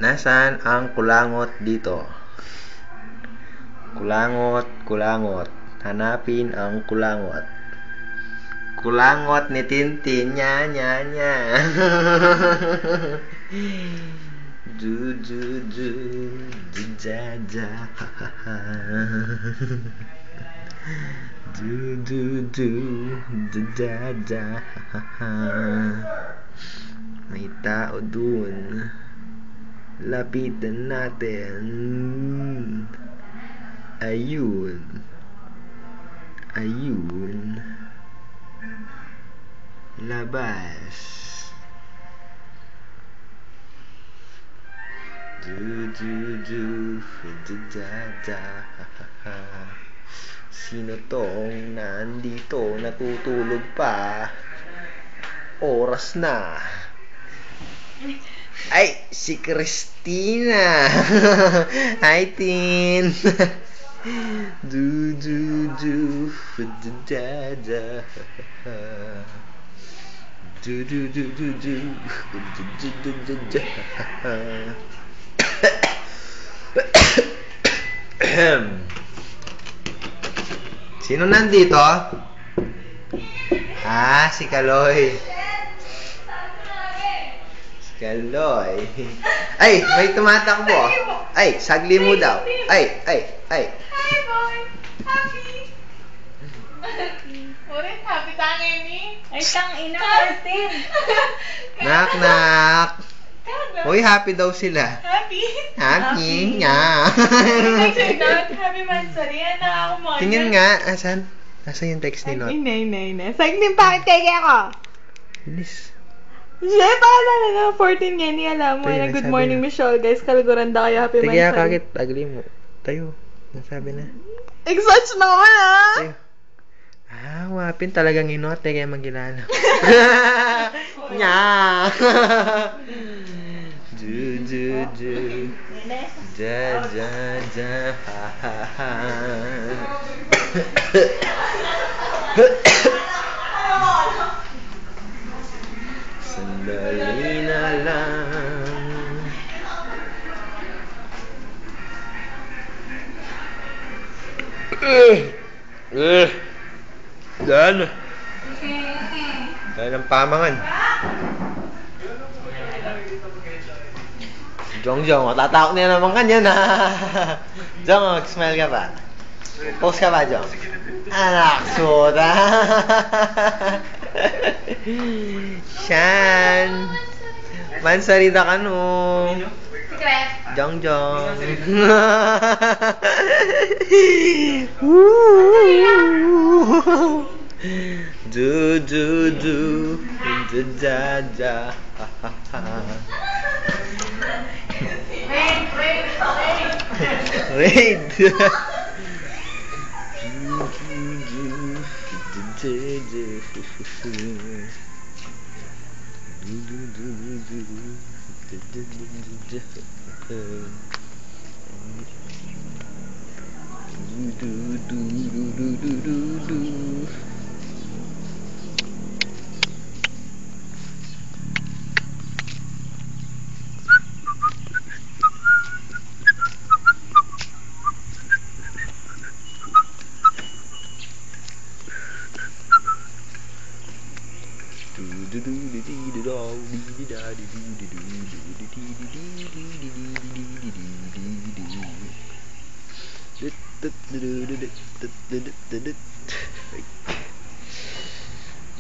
Nasaan ang kulangot dito? Kulangot, kulangot. Hanapin ang kulangot. Kulangot ni Tintin. Nya, nya, nya. Du, du, du. Du, ja, ja. Du, du, du. Du, ja, ja. May tao dun. Lapitan natin. Ayun. Ayun. Labas. Du, du, du. Du, da, da. Sino tong nandito natutulog pa? Oras na. Ay, si Christina. Hi, Tin. Du, du, du. Du, da, da. Du, du, du, du, du. Du, du, du, du, du. Sino nandito? Si Kaloy. Si Kaloy. Ay, may tumatakbo. Ay, sagli mo daw. Ay, ay, ay. Hi, boy. Happy. Ulit, happy tangin ni. Ay, tang ina, Martin. Knock, knock. Uy, happy daw sila. Happy. Happy nga. Happy Mansari. Ano ako mo? Tingin nga, asan? Asan yung text ni Not? Ina. Sagling, bakit kaya ako? Bilis. Siya, paalala na. 14 yan. Alam mo Tayo, na. Good nagsabi morning, na. Michelle. Guys, kaluguranda kayo. Happy Tigaya Mansari. kakit, agli mo. Tayo. Nasabi na. Exage na ako na. Tayo. Wapin talagang inote kaya magkilala. Nya. Du, du, du. Ja, ja, ja. Ha, ha, ha. Sandali na lang. Dan. Dan ang pamangan. Jong, matatakot na naman kanya na. Jong, mag-smile ka ba? Post ka ba, Jong? Anak, soda. Shan. Mansarida ka no. Jong. Du, du, du. Da, da. Raid.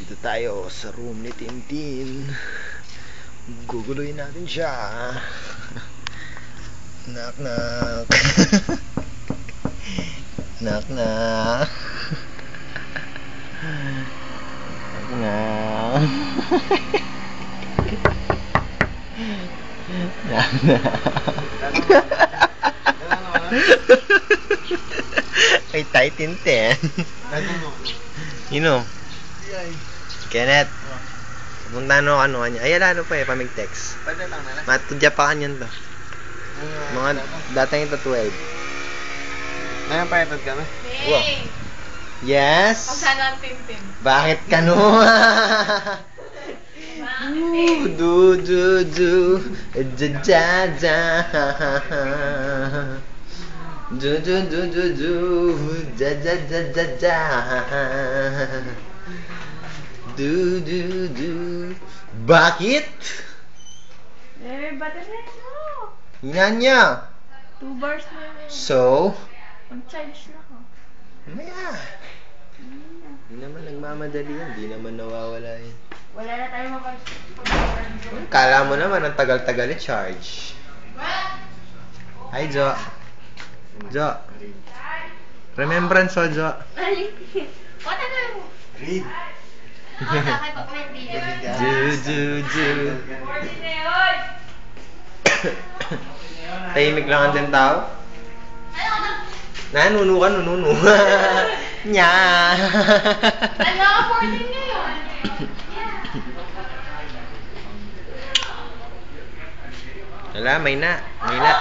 Dito tayo sa room ni Tintin. Guguluhin natin siya. Knock, knock. Knock, knock. Knock. Knock, knock. Ay, tayo Tintin. Ino? Kenneth. Punta ano niya. Ay, ano pa pamig-text. Pwede lang na. Matudya pa kanyan to. Mga datang ito 12. Ngayon pa itod kami. Wow. Yes? Kung saan ang Tintin. Bakit ka no? Du, du, du, ja, ja, ja. Du, du, du, du, du, ja, ja, ja, ja, ja. Du, du, du. Bakit? Eh, ba't na mo? Hina niya. 2 bars na yun. So, Mag-charge na ako. maya. Hindi naman nagmamadali yan. Hindi naman nawawala yan. Wala na tayo Kala mo naman ang tagal-tagal i-charge. Hi, Jo. Jo. Remembrance, oh, Jo. Alin? O, tagal mo. Read. O, takay pa kumendi. Du, du, du. Tahimik lang ang din tao. Nunu ka, nunu. Nya. Ano, 14 ngayon. Wala, may na. May na.